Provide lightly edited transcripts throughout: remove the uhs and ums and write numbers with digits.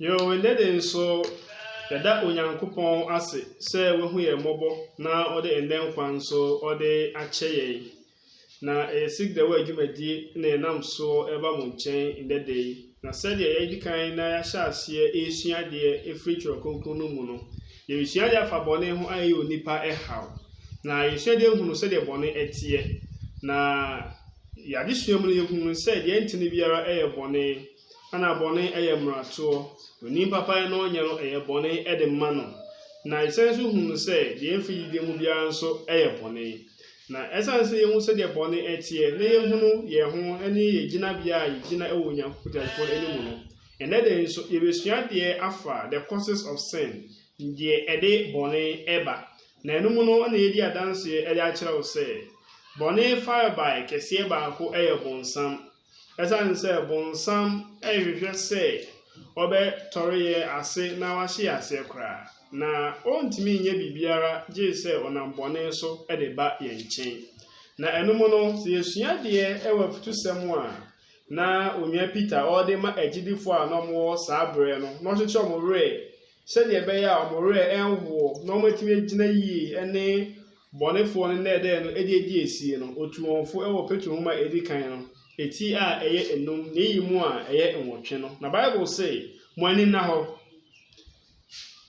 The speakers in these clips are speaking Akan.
Yo, ndede so yada onyankopon ase se wehu ye mobo na ode enden kwan so ode ache ye na esik de wa adwumadi na enam so eba mo nchen ndede na se de edikan na ya sha ase esua de efri chrokonkron no mu no ye esua de afabone ho aye onipa ehaw na esua de hunu se de bone etie na ya de sua mu ye hunu se de entini biara bone ana bone mrato oni papa no nyero bone de mano na isensu hunu se de enfi de mu biara nso bone na esanse ye hu se de bone etie na ye hunu ye ho ani ye gina bia ye gina ewonya kutalfo ani mu no ene de nso ye besua de afa the causes of sin de ede bone eba na enu mu no na ye di adanse ede a kire wo se bone fire by kese ba ko bonsam esanse bonsam ehwehwe se obe toriye ase na wahye ase kra na ontimi nye bibiara je se onambone so ede ba ye nchen na enumu no se yesua de futusem a na onwa Peter ode ma agidifo a no mo sabre no no hyeche omore se de be ya omore enwo no matimi agina yi ene bonefo no na ede no edi esie no otuonfo Petro homa edikan no eti a enum ne yimu a enwotwe no na Bible say moani na ho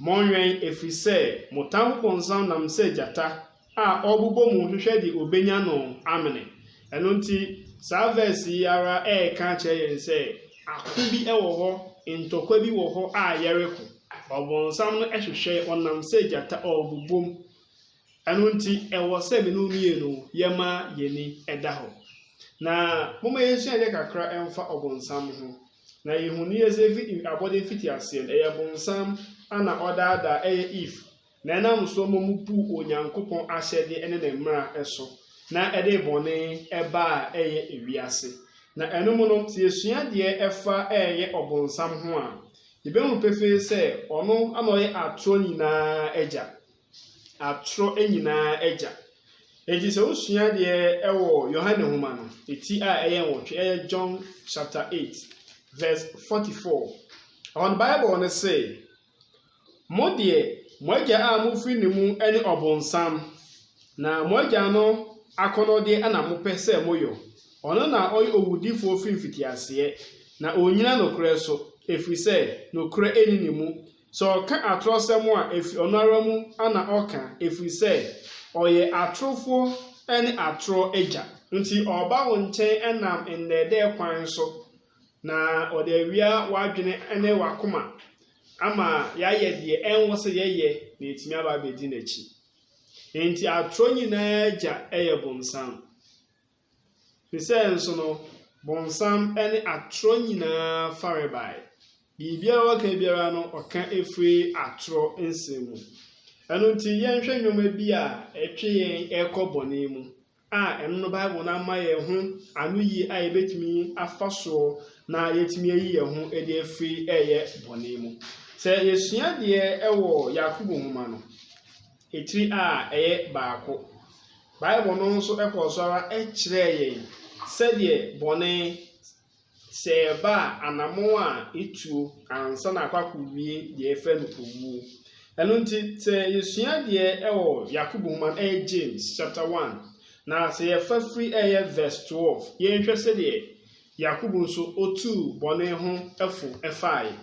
monwen efrise motam konsam nam se jata a obubo mu hwehwe di obenya no amene eno nti sa verse yara ka che yen se akobi wo ho ntokwa bi wo ho a yereko obonsam no hwehwe onam se jata obubom eno nti ewo se me no mienu yema yeni eda ho na mama yesu ade kakra emfa obonsam ho na yehuni ezefi abode fiti asem bonsam ana odada if na enam so momupu onyankopon ahyede ene ne mra eso na ede bone eba ewiase na enum no tiesua de efa obonsam ho a yebemu pefe se ono anoye atro nyina eja atro enyina eja eji se usua de ewo Yohane homa no eti a nwotwe John chapter 8 verse 44 on Bible on say modie moja a mufi ne mu ene obonsam na moja no akono de ana mopese moyo ono na oy owudifo finfiti ase na onyina no kure so efrise no kure eni ne mu so ka atrosem a efi onara mu ana oka efrise oye atrofo ene atro eja nti oba wo nchen enam ennede kwan so na odewia wadwene ene wakoma ama yaye de enwo se yeye na etimi aba bedi nachi enti atro nyina eja bonsam sense no bonsam ene atro nyina farebai bibia waka biara no oka efri atro nsemu eno nti yenhwe nwoma bi a etwe yen ekobone mu a eno no Bible na ma ye ho anu yi a yebetimi afaso na yetimi yi ye ho ede afri bone mu se yesua de ewo Yakobo homa no etiri a baako Bible no nso ekoso ara ekire yen se de bone se ba anamo a etuo ansa na akwakowie de efe no owu eno nti se yesua de ewo Yakobo homa James chapter 1 na se yefa free verse 12 yenhwe se de Yakobo nso otu bone ho efai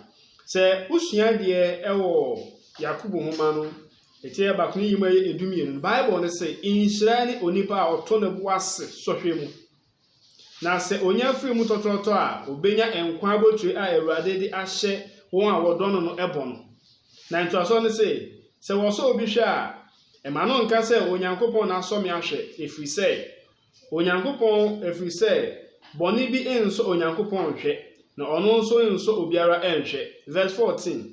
se usua de ewo Yakobo homa no etie bakuni yima edumie no Bible ne se inhyira ne onipa a oto ne bo ase sohwe mu na se onya free mu tototo a obenya enkwa abotue a Awurade de ahye won a wodono no ebono na ntoaso ne se wo so obi hwe a emano nka se onyankopon na asome ahwe efrise onyankopon efrise boni bi enso onyankopon hwe na ono nso obiara enhwe verse 14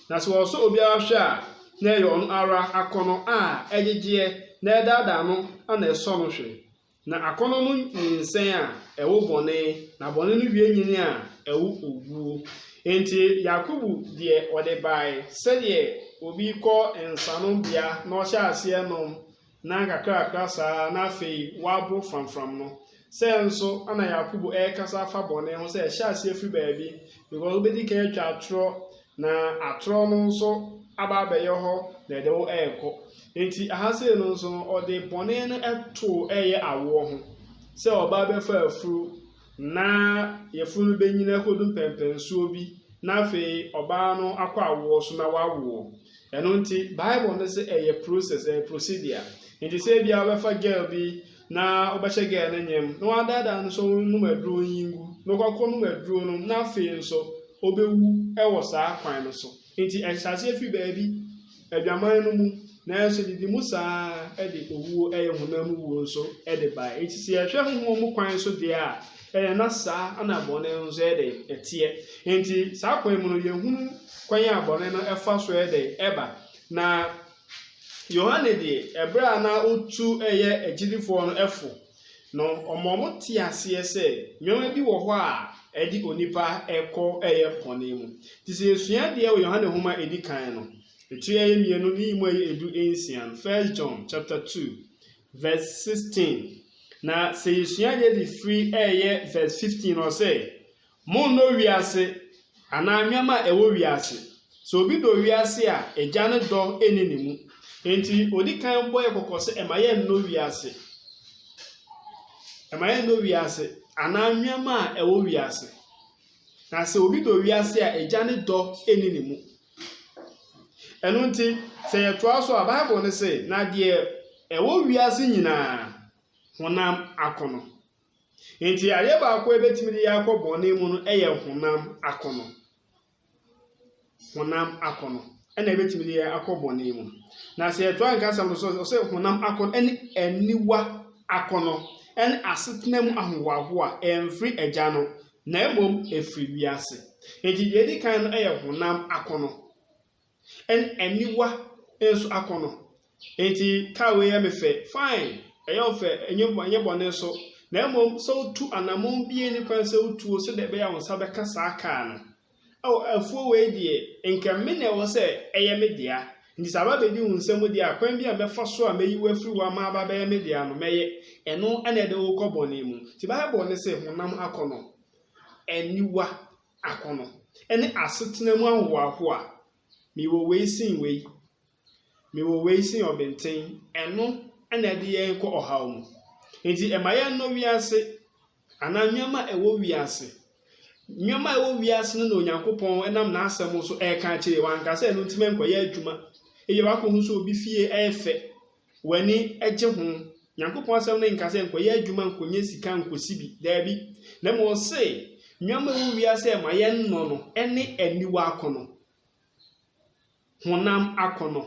na se wo so obiara hwe a na yo ono ara akono a egegye na edada no ana eso no hwe na akono no nsen a ewo bone na bone no wie nyini a ewo owu enti Yakobo de ode bai se de obi ko ensano bia na ohia ase no na kakra sa na fei wabro from no se nso ana Yakobo kasa fa bone ho se hia ase free baabi because obedi ka atwa atro na atoro no nso aba abɛyɛ hɔ na ɛde wo ɛɛkɔ enti ahase no nso ɔde bɔne no ɛto ɛyɛ awoɔ ho sɛ ɔba bɛfa afuru na yɛfuru no bɛnyina kɔdu mpɛmpɛnsuo bi na afei ɔbaa no akɔ awoɔ so na wawoɔ ɛno nti Bible no sɛ ɛyɛ process ɛyɛ procedure nti sɛ bia wobɛfa girl bi na wobɛhyɛ girl no nyam na wadaadaa no so nom aduro yingu na ɔkɔkɔ nom aduro no na afei nso obɛwu ɛwɔ saa kwan no so nti ɛhyɛase afi baabi adwaman no mu na ɛso didi mu saa ɛde owuo ɛyɛ honam wuo nso ɛde baa nti sɛ yɛhwɛ honhom mu kwan so deɛ a ɛyɛ na saa ana bɔne nso ɛde ɛteɛ nti saa kwan mu no yɛhunu kwan a bɔne no ɛfa so ɛde ɛba na Yohane deɛ ɛbrɛ a na otu ɛyɛ agyidifoɔ no ɛfo no ɔmo te aseɛ sɛ nneɛma bi wɔ hɔ a ɛde onipa ɛkɔ ɛyɛ bɔne mu nti sɛ esua deɛ wɔ Yohane nhoma edi kan no etu ɛyɛ mmienu ne mu ɛyɛ edu nsia no 1 John chapter 2 verse 16 na sɛ esua deɛ de free ɛyɛ verse 15 no sɛ mo no wiase anaa nneɛma ɛwɔ wiase sɛ obi do wiase a agya ne dɔ ɛne ne mu enti odi kan bɔ ɛkɔkɔ sɛ ɛma yɛ no wiase anaa nneɛma a ɛwɔ wiase na sɛ obi do wiase a agya ne dɔ ɛne ne mu ɛno nti sɛ yɛtoa so a Bible ne sɛ na deɛ ɛwɔ wiase nyinaa honam akɔnɔ enti ayɛ baako ebetimi de yakɔ bɔne mu no ɛyɛ honam akɔnɔ ɛna ebetimi de akɔ bɔne mu na sɛ yɛtoa nkasa no so sɛ honam akɔnɔ ɛne aniwa akɔnɔ ɛne asetena mu ahowahoa ɛmfiri agya no na emom efiri wiase enti deɛ di kan no ɛyɛ honam akɔnɔ ɛne aniwa nso akɔnɔ enti kawe yɛ mefɛ fine ɛyɛ ɔfɛ ɛnyɛ bɔne so na emom sɛ otu anamon bie ne kwan sɛ otuo sɛ de bɛyɛ wɔn sa bɛka saa kaa no afuo wei deɛ nkɛmme na ɛwɔ sɛ ɛyɛ me dea nti sɛ aba bɛdi wo nsɛm deɛ akwan bi a mɛfa so a mɛyi wafiri wɔ ama aba bɛyɛ me dea no mɛyɛ ɛno ɛna ɛde wo kɔ bɔne mu nti Bible ne sɛ honam akɔnɔ aniwa akɔnɔ ɛne asetena mu ahohoahoa mewɔ wei sin ɔbɛnten ɛno ɛna ɛde yɛn kɔ ɔhaw mu nti ɛma yɛn no wiase anaa nneɛma ɛwɔ wiase no na Onyankopɔn ɛnam n'asɛm so ɛka kyerɛ wankasa ɛno ntimi nkɔyɛ adwuma ɛyɛ wakɔ ho so obi fie ɛfɛ wani ɛgye ho Nyankopɔn asɛm no nkasa nkɔyɛ adwuma nkɔnyɛ sika nkɔsi bi daabi na mo se nneɛma ɛwɔ wiase ɛma yɛn no ɛne aniwa akɔnɔ honam akɔnɔ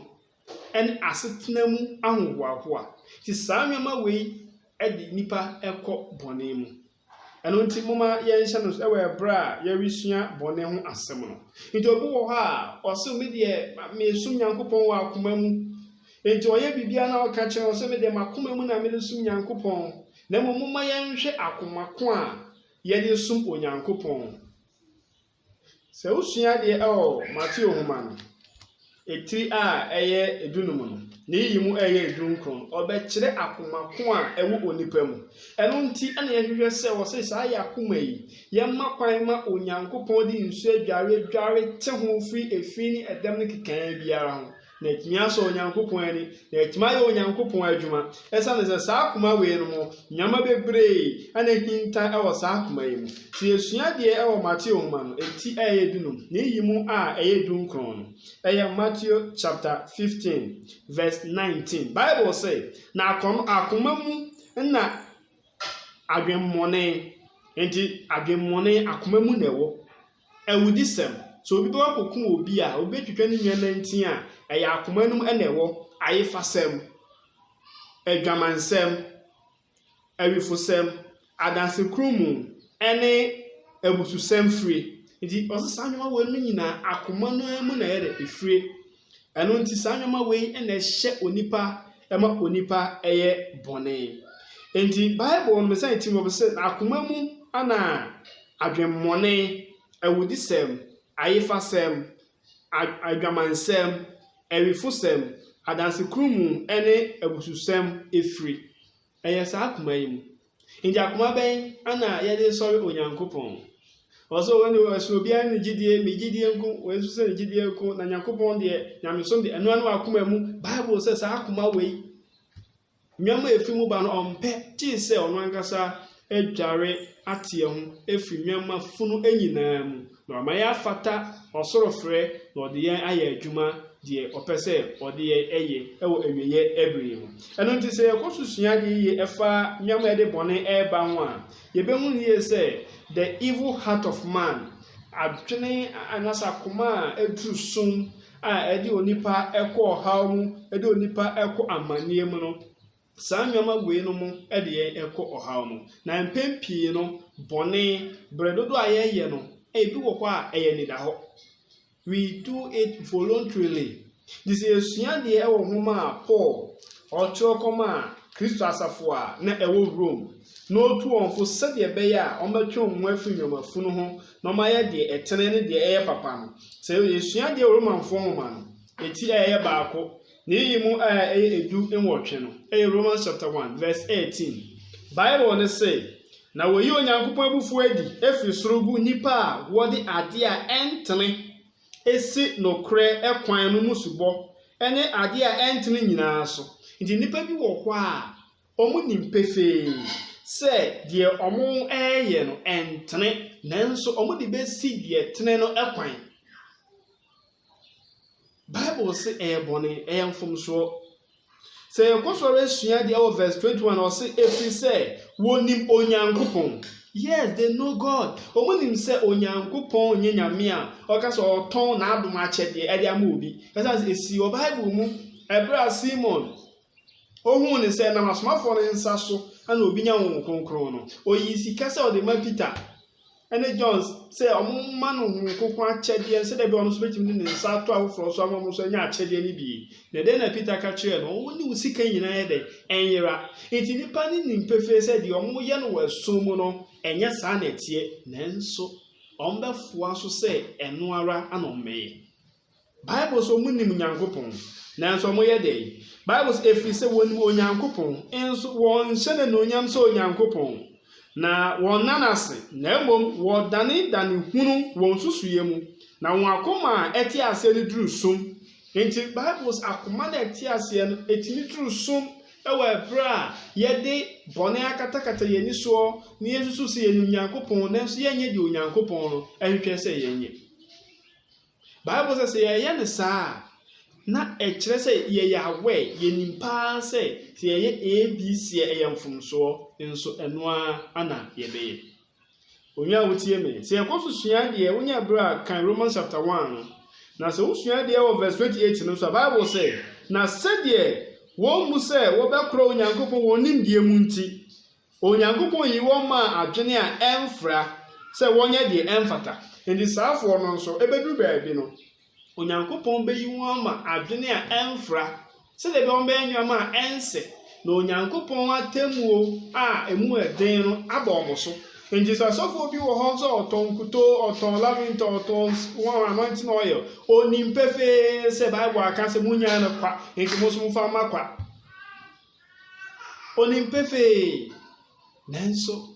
ɛne asetena mu ahohoahoa ti saa nneɛma wei ɛde nipa ɛkɔ bɔne mu ɛno nti moma yɛnhyɛ no ɛwɔ ɛbrɛ a yɛresua bɔne ho asɛm no nti obi wɔ hɔ a ɔsɛ me deɛ mesum Nyankopɔn wɔ akoma mu nti ɔyɛ bibia na ɔka kyerɛ ɔsɛ me deɛ makoma mu na mede sum Nyankopɔn na moma yɛnhwɛ akomako a yɛde sum Onyankopɔn sɛ wosua deɛ ɛwɔ Matthew nhoma no etiri a ɛyɛ edunum no ne yi mu ɛyɛ edunkron ɔbɛkyerɛ akomako a ɛwɔ onipa mu ɛno nti ɛna yɛhwehwɛ sɛ wɔsɛ saa yɛ akoma yi yɛmma kwan ma Onyankopɔn de nsu adware te ho firi efi ne ɛdɛm ne kekan biara ho na etimi asɔ Onyankopɔn ani na etimi ayɛ Onyankopɔn adwuma ɛsa ne sɛ saa akoma wei no mo nyama bebree ana hinta ɛwɔ saa akoma yi mu tie esua deɛ ɛwɔ Matthew nhoma no eti ɛyɛ edunum ne yi mu a ɛyɛ edunkron no ɛyɛ Matthew chapter 15 verse 19 Bible say na akoma mu na adwemmɔne enti adwemmɔne akoma mu na ɛwɔ awudisɛm so obi bɛ wakɔkum obi a obi twitwa ne nua nantin a ɛyɛ akoma num ɛna ɛwɔ ayefasɛm adwamansɛm awifosɛm adansekrumu ɛne abususɛm firi nti ɔsɛ saa nneɛma wɔ no nyinaa akoma no mu na ɛyɛ efiri ɛno nti saa nneɛma wei ɛna ɛhyɛ onipa ɛma onipa ɛyɛ bɔne nti Bible no mesan ti mo sɛ akoma mu ana adwemmɔne awudisɛm ayefasɛm adwamansɛm awifosɛm adansekrumu ɛne abususɛm efiri ɛyɛ saa akoma yi mu nti akoma bɛn ana yɛde sɔre Onyankopɔn Also when you so bia ne gidie me gidie nko we so se ne gidie nko na Nyankopɔn de nyamesom de eno anu akoma mu Bible says akoma we nyama efi mu ba no ompe ti se ono ankasa adware atie ho efi nyama funu enyina mu na omaya fata osoro frɛ na ɔde yɛn ayɛ adwuma de opese ɔde yɛ eye ɛwɔ ewiye ebiri ho eno nti se ekosusua de yɛ ɛfa nyama de bɔne ɛba ho a yɛbɛhu yɛ sɛ the evil heart of man adwene anasa koma edu sum a edi onipa ɛkɔ ɔhaw mu edi onipa ɛkɔ amanie mu no saa nyama wei no mu edi yɛn ɛkɔ ɔhaw mu na mpempie no bɔne bredodo a yɛyɛ no ebi wɔ hɔ a ɛyɛ nida hɔ we do it voluntarily this is esua de ɛwɔ homa a Paul ɔkyerɛ kɔma Kristo asafo a na ɛwɔ Rome no tu onfo sɛdeɛ bɛyɛ a ɔmɛtwe mu afi nyamafunu ho na ɔmayɛ de ɛtene ne de ɛyɛ papa no sɛ esua de Romanfo homa no eti ɛyɛ baako na yi mu a ɛyɛ edu nwɔtwe no ɛyɛ Romans chapter 1 verse 18 Bible ne say na wɔyi Onyankopɔn abufu adi efi soro gu nipa a wɔde ade a ɛntene esi nokre ɛkwan no musubɔ ɛne ade a ɛntene nyinaa so nti nipa bi wɔ hɔ a ɔmo nimpefee sɛ deɛ ɔmo ɛyɛ no ɛntene nanso ɔmo de besi deɛ tene no ɛkwan Bible say ɛyɛ bɔne ɛyɛ mfomsoɔ sɛ yɛkɔsɔre esua deɛ ɛwɔ verse 21 ɔse efi sɛ wɔnim Onyankopɔn yes they know God ɔmo nim sɛ Onyankopɔn nye nyame a ɔka sɛ ɔtɔn n'adom akyɛdeɛ ɛde ama obi ɛsɛ esi wɔ Bible mu ɛbra Simon ohun ne sɛ na masomafoɔ ne nsa so ana obi nya wo kronkron no oyi sika sɛ ɔde ma Peter ene John sɛ ɔmo ma no ho kokon akyɛdeɛ sɛ da bi ɔno so betimi ne nsa to afoforo so ama mo so nya akyɛdeɛ ne bi na de na Peter ka kyerɛ no wo ne wo sika nyina yɛ de ɛnyera enti nipa ne nimpefe sɛ de ɔmo yɛ no wɔ so mu no ɛnyɛ saa na ɛteɛ nanso ɔmbɛfoa so sɛ ɛno ara ana ɔmmɛyɛ Bible so mu nim Nyankopɔn nanso ɔmo yɛ de Bible so efi sɛ wɔnim Onyankopɔn enso wɔn hyɛ ne no onyam sɛ Onyankopɔn na wɔn nanase na mmom wɔdane dane hunu wɔn susuye mu na wɔn akoma a ɛte ase ne duru sum enti Bibles akoma na ɛte ase no etimi duru sum ɛwɔ ɛbrɛ a yɛde bɔne akatakata yɛni soɔ ne yesusu sɛ yɛnim Nyankopɔn nanso yɛnyɛ de Onyankopɔn no ɛhwehwɛ sɛ yɛnyɛ Bible sɛ yɛyɛ ne saa na ɛkyerɛ sɛ yɛyɛ aware yɛnim paa sɛ yɛyɛ ABC ɛyɛ mfomsoɔ nso ɛnoa ana yɛbɛyɛ onwa wotie me sɛ yɛkɔso sua deɛ wonya bra kan Romans chapter 1 no na sɛ wosua deɛ wɔ verse 28 no so Bible sɛ na sɛdeɛ wɔn mu sɛ wɔbɛkorɔ Onyankopɔn wɔn nimdeɛ mu nti Onyankopɔn yi wɔn ma adwene a ɛmfra sɛ wɔnyɛ deɛ ɛmfata enti saafoɔ no nso ɛbɛduru baabi no Onyankopɔn bɛyi wɔn ama adwene a ɛmfra sɛ de wɔn bɛyɛ nneɛma a ɛnse na Onyankopɔn atemuo a emu ɛden no aba wɔn so enti sasɔfoɔ bi wɔ hɔ nso ɔtɔn kuto ɔtɔn laventa ɔtɔn wɔn anointing oil onim pefee sɛ Bible aka sɛ munya no kwa enti mo so mo fa ma kwa onim pefee nanso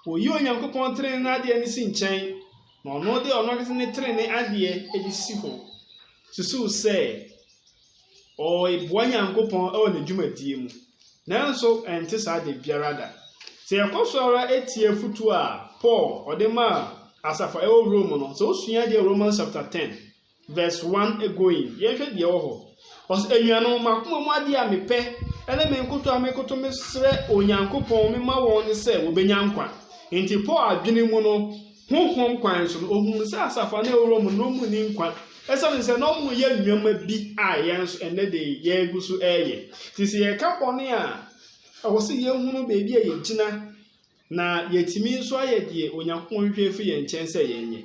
oyi Onyankopɔn tren na adeɛ ne si nkyɛn na ɔno de ɔno akɛse ne tren ne adeɛ edi si hɔ susu sɛ ɔyɛboa Nyankopɔn ɛwɔ ne dwumadie mu nanso ɛnte saa de biara da sɛ yɛkɔsɔra etie futu a Paul ɔde ma asafa ɛwɔ Rome no sɛ osua deɛ Romans chapter 10 verse 1 going yɛhwɛ deɛ wɔ hɔ ɔsɛ enuanom makoma mu ade a mepɛ ɛne me nkoto a mekoto mesrɛ Onyankopɔn me ma wɔn ne sɛ wɔbɛnya nkwa enti Paul adwene mu no honhom kwan so no ohun sɛ asafa na ɛwɔ Rome no mu ni nkwa ɛsɛ sɛ no mu yɛ nneɛma bi a yɛn so ɛnɛ de yɛgu so ɛyɛ ti sɛ yɛka bɔne a ɛwɔ sɛ yɛhunu baabi a yɛgyina na yɛtimi nso ayɛ deɛ Onyankopɔn hwehwɛ fi yɛn nkyɛn sɛ yɛnyɛ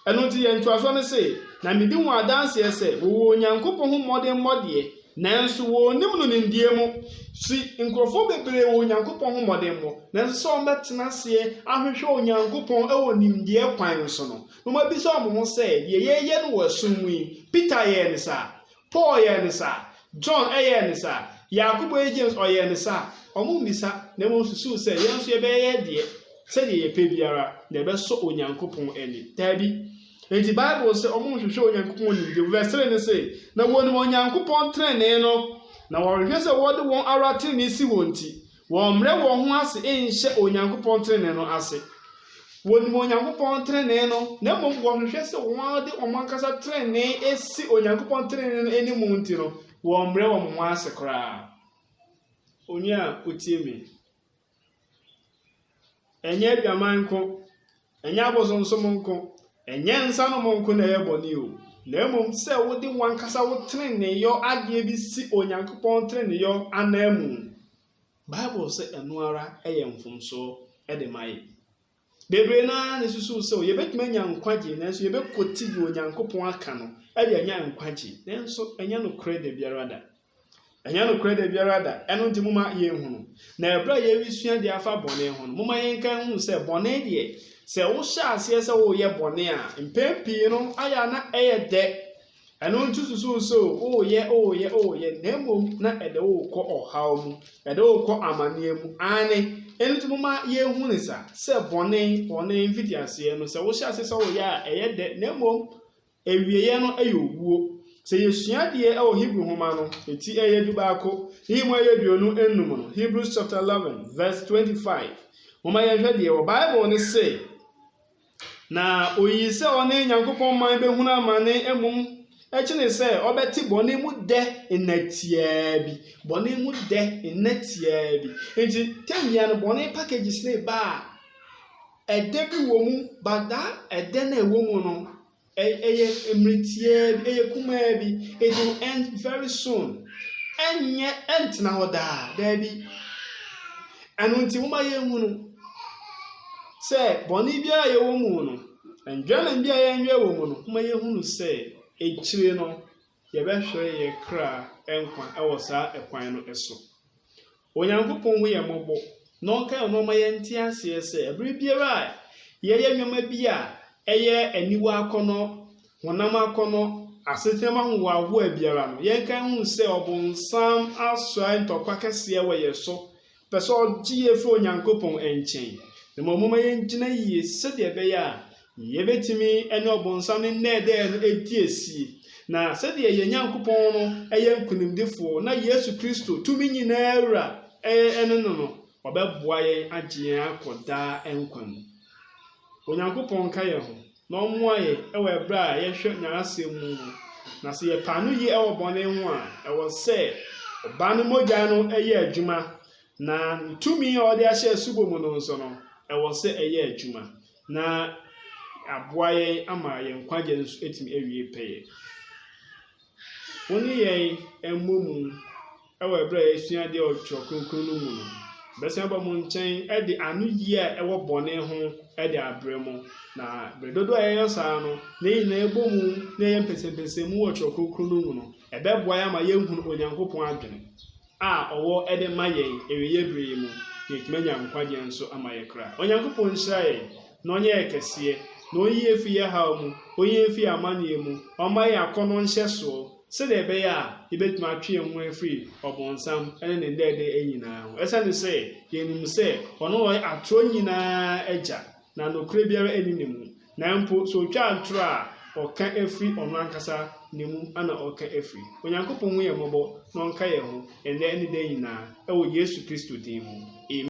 ɛno nti yɛn toaso ne sɛ na medi ho adanseɛ sɛ wɔwɔ Onyankopɔn ho mmɔdeɛ nanso wɔnim no nimdeɛ mu si nkurɔfoɔ bebree wɔ Onyankopɔn ho mmɔdeɛ nanso sɛ ɔmbɛtena aseɛ ahwehwɛ Onyankopɔn ɛwɔ nimdeɛ kwan so no noma bi sɛ ɔmo ho sɛ deɛ yɛyɛ no wɔ som mu yi Peter yɛ ne saa Paul yɛ ne saa John ɛyɛ ne saa Yakobo James ɔyɛ ne saa ɔmo mbisa na mo susu sɛ yɛn nso yɛbɛyɛ deɛ said ye pay biara never so onyankopon any tabi enti Bible say omo hwehwe onyankopon ni the verse 3 say na wonu onyankopon trene no na wɔhwehwe sɛ wɔde wɔn ara trene si wɔn ti wɔn mmerɛ wɔn ho ase enhyɛ onyankopon trene no ase wonu onyankopon trene no na mmom wɔhwehwe sɛ wɔde ɔmankasa trene esi onyankopon trene no anim nti no wɔn mmerɛ wɔn ho ase koraa onya otie me enye aduaman ko enye abosonsom nko enye nsa no monko na yeboni o na mmom sɛ wode wankasa wo trene yo ade bi si onyankopon trene yo anamu Bible sɛ eno ara eye mfomso de mai bebre na ne susu sɛ yebetuma nya nkwagye nanso yebekoti di onyankopon aka no de anya nkwagye nanso enya no krede biara da enya no krede biara da eno nti muma ye hunu na ebra ye wisua de afa bone ho muma ye nkan hu sɛ bone de sɛ wo hya ase sɛ wo ye bone a mpempi no aya na eye de eno nti susu so wo ye na mmom na ede wo kɔ ɔhaw mu ede wo kɔ amane mu ane eno nti muma ye hu ne sa sɛ bone mfiti ase no sɛ wo hya ase sɛ wo ye a eye de na mmom ewieye no eye owuo sɛ yesua de e o Hebrew homa no eti eye du baako ni mo eye duonu enum no Hebrews chapter 11 verse 25 moma ye hwɛ de o Bible ne say na oyi sɛ ɔne Nyankopɔn man be hunu amane emum ekine sɛ ɔbɛti bɔne mu de enatia bi bɔne mu de enatia bi enti temia no bɔne packages ne ba ɛde bi wɔ mu bada ɛde na ɛwɔ mu no eye emritie eye kuma bi it will end very soon enye entina hoda da bi anu nti mo ma ye hunu se boni bia ye wo mu no enjana bia ye nwe wo mu no mo ma ye hunu se echire no ye be hwere ye kra enkwa ewo saa ekwan no eso onyankopon hu ye mobo no kan no ma ye ntiase se ebere biara ye ye nwoma bia eye aniwa akono honam akono asetema ho awo abiara no yenkan hu se obonsam asoi ntokwa kese we yeso pese ogie fo onyankopon enchen na momoma yengina yie sede be ya yebetimi ene obonsam ne nede no ediesi na sede ye nyankopon no eye nkunimdefo na Yesu Kristo tumi nyina awura ene no obeboa ye agye akoda enkwan onyankopon ka ye ho na omoaye ewe ebra ye hwe nyarasem mu na se ye panu yi ewo bone ho a ewo se oba no mogya no eye adwuma na tumi ode ahye subo mu no nso no ewo se eye adwuma na aboaye ama ye nkwagye nso etimi ewie peye woni ye emmomu ewo ebra ye sua de otwokronkron no mu no bese ba mu nchen e de anu yi a ewo bone ho e de abremu na bredodo ayeyo saa no nei na ebomu na ye mpesempese mu wo twokronkron no mu no ebeboa ya ma ye hunu onyankopon adwene a owo e de ma ye eweye bere mu ye timanya nkwagye nso ama ye kra onyankopon nhyira ye na onye ekese na onye efi ye ha mu onye efi amane mu oma ye akono nhye so se de be ya ibetuma atwe enwo efi obonsam ene ne ndede enyina ho esa ne se ye nim se ono wo atro nyina agya na nokure biara eninimu na mpo so twa antro a oka efi ono ankasa nemu ana oka efi onyankopon hu ye mobo no nka ye ho ene de nyina ewo Yesu Kristo din mu.